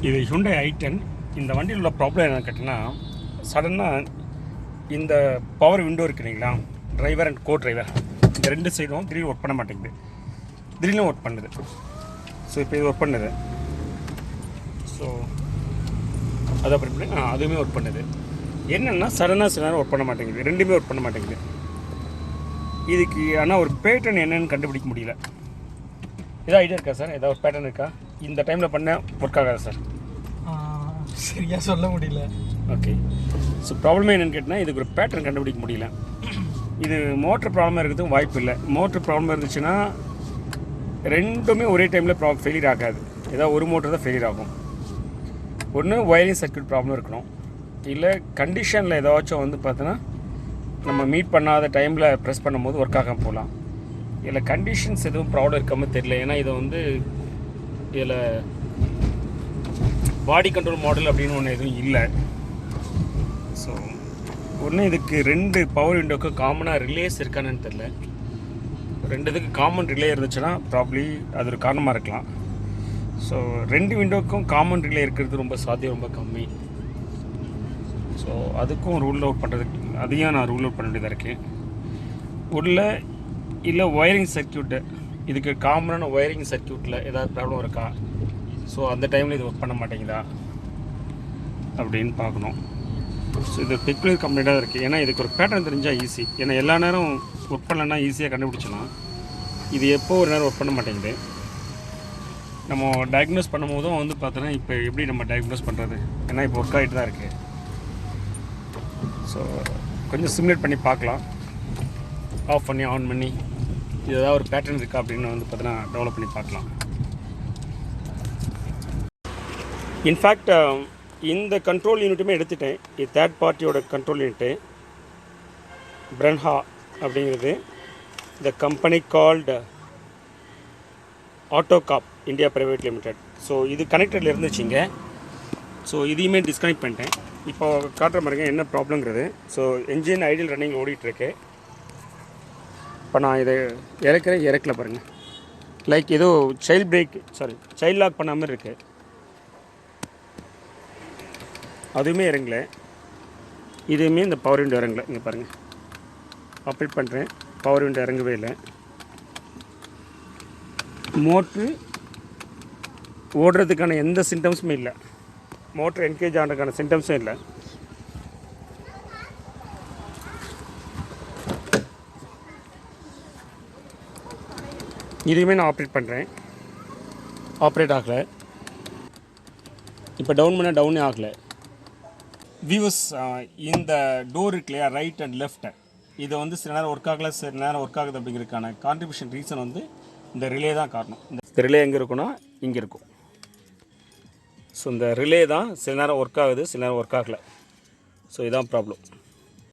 இது Hyundai i10. இந்த வண்டியில் உள்ள ப்ராப்ளம் என்னன்னு கேட்டிங்கன்னா, சடனாக இந்த பவர் விண்டோ இருக்கு இல்லைங்களா, டிரைவர் அண்ட் கோ டிரைவர், இந்த ரெண்டு சைடும் திடீர்னு ஒர்க் பண்ண மாட்டேங்குது. திடீர்னு ஒர்க் பண்ணுது. ஸோ இப்போ இது ஒர்க் பண்ணுது. ஸோ அது அப்படி பண்ணி அதுவுமே ஒர்க் பண்ணுது. என்னென்னா சடனாக சில நேரம் ஒர்க் பண்ண மாட்டேங்குது. ரெண்டுமே ஒர்க் பண்ண மாட்டேங்குது. இதுக்கு ஆனால் ஒரு பேட்டர்ன் என்னென்னு கண்டுபிடிக்க முடியல. ஏதாவது ஐடியா இருக்கா சார்? ஏதாவது ஒரு பேட்டர்ன் இருக்கா? இந்த டைமில் பண்ண ஒர்க் ஆகாது சார். சரியாக சொல்ல முடியல. ஓகே. ஸோ ப்ராப்ளமே என்னென்னு கேட்டால் இதுக்கு ஒரு பேட்டர்ன் கண்டுபிடிக்க முடியல. இது மோட்ரு ப்ராப்ளமாக இருக்கிறதுக்கும் வாய்ப்பு இல்லை. மோட்ரு ப்ராப்ளம் இருந்துச்சுன்னா ரெண்டுமே ஒரே டைமில் ஃபெயிலியர் ஆகாது. ஏதாவது ஒரு மோட்டர் தான் ஃபெயிலியர் ஆகும். ஒன்று ஒயரிங் சர்க்யூட் ப்ராப்ளம் இருக்கணும், இல்லை கண்டிஷனில் ஏதாச்சும் வந்து பார்த்தோன்னா நம்ம மீட் பண்ணாத டைமில் ப்ரெஸ் பண்ணும்போது ஒர்க் ஆகாமல் போகலாம். இதில் கண்டிஷன்ஸ் எதுவும் ப்ராப்ளம் இருக்காமல் தெரியல. ஏன்னா இதை வந்து இதில் பாடி கண்ட்ரோல் மாடல் அப்படின்னு ஒன்று எதுவும் இல்லை. ஸோ ஒன்று இதுக்கு ரெண்டு பவர் விண்டோக்கு காமனாக ரிலேஸ் இருக்கான்னு தெரில. ரெண்டு இதுக்கு காமன் ரிலே இருந்துச்சுன்னா ப்ராப்ளி அது ஒரு காரணமாக இருக்கலாம். ஸோ ரெண்டு விண்டோக்கும் காமன் ரிலே இருக்கிறது ரொம்ப சாத்தியம் ரொம்ப கம்மி. ஸோ அதுக்கும் ரூல் அவுட் பண்ணுறதுக்கு அதையும் நான் ரூல் அவுட் பண்ண வேண்டியதாக இருக்கேன். உள்ள இல்லை ஒயரிங் சர்க்யூட்டு, இதுக்கு காமனான ஒயரிங் சர்க்யூட்டில் ஏதாவது ப்ராப்ளம் இருக்கா, ஸோ அந்த டைமில் இது ஒர்க் பண்ண மாட்டேங்குதா அப்படின்னு பார்க்கணும். ஸோ இது பெக்குலர் கம்ப்ளைண்ட்டாக தான் இருக்குது. ஏன்னா இதுக்கு ஒரு பேட்டர்ன் தெரிஞ்சால் ஈஸி. ஏன்னா எல்லா நேரம் ஒர்க் பண்ணலன்னா ஈஸியாக கண்டுபிடிச்சலாம். இது எப்போ ஒரு நேரம் ஒர்க் பண்ண மாட்டேங்குது. நம்ம டயக்னோஸ் பண்ணும் போதும் வந்து பார்த்தோன்னா இப்போ எப்படி நம்ம டயக்னோஸ் பண்ணுறது? ஏன்னா இப்போ ஒர்க் ஆகிட்டு தான் இருக்குது. ஸோ கொஞ்சம் சிமுலேட் பண்ணி பார்க்கலாம். ஆஃப் பண்ணி ஆன் பண்ணி இது ஏதாவது ஒரு பேட்டர்ன் இருக்கா அப்படின்னு வந்து பார்த்தோன்னா டெவலப் பண்ணி பார்க்கலாம். இன்ஃபேக்ட் இந்த கண்ட்ரோல் யூனிட்டுமே எடுத்துட்டேன். இது தேர்ட் பார்ட்டியோட கண்ட்ரோல் யூனிட்டு, பிரன்ஹா அப்படிங்கிறது. இந்த company called Autocop India private limited. So இது கனெக்டடில் இருந்துச்சுங்க. ஸோ இதையுமே டிஸ்கனெக்ட் பண்ணிட்டேன். இப்போ காட்டுற மாதிரிங்க என்ன ப்ராப்ளங்கிறது. ஸோ என்ஜின் ஐடியல் ரன்னிங் ஓடிட்டுருக்கு. இப்போ நான் இதை இறக்கல பாருங்கள். லைக் ஏதோ சைல்ட் லாக் பண்ண மாதிரி இருக்குது. அதுவுமே இறங்கலை. இதுவுமே இந்த பவர் விண்டோ இறங்கலை. இங்கே பாருங்கள், ஆப்ரேட் பண்ணுறேன், பவர் விண்டோ இறங்கவே இல்லை. மோட்ரு ஓடுறதுக்கான எந்த சிம்டம்ஸுமே இல்லை. மோட்ரு என்கேஜ் ஆகிறதுக்கான சிம்டம்ஸும் இல்லை. இதுவுமே நான் ஆப்ரேட் பண்ணுறேன், ஆப்ரேட் ஆகலை. இப்போ டவுன் பண்ணால் டவுனே ஆகலை. வியூவர்ஸ், இந்த டோர் இருக்கு இல்லையா, ரைட் அண்ட் லெஃப்ட், இதை வந்து சில நேரம் ஒர்க் ஆகலை, சில நேரம் ஒர்க் ஆகுது. அப்படிங்கிறதுக்கான கான்ட்ரிபியூஷன் ரீசன் வந்து இந்த ரிலே தான் காரணம். இந்த ரிலே எங்கே இருக்குன்னா இங்கே இருக்கும். ஸோ இந்த ரிலே தான் சில நேரம் ஒர்க் ஆகுது, சில நேரம் ஒர்க் ஆகலை. ஸோ இதுதான் ப்ராப்ளம்.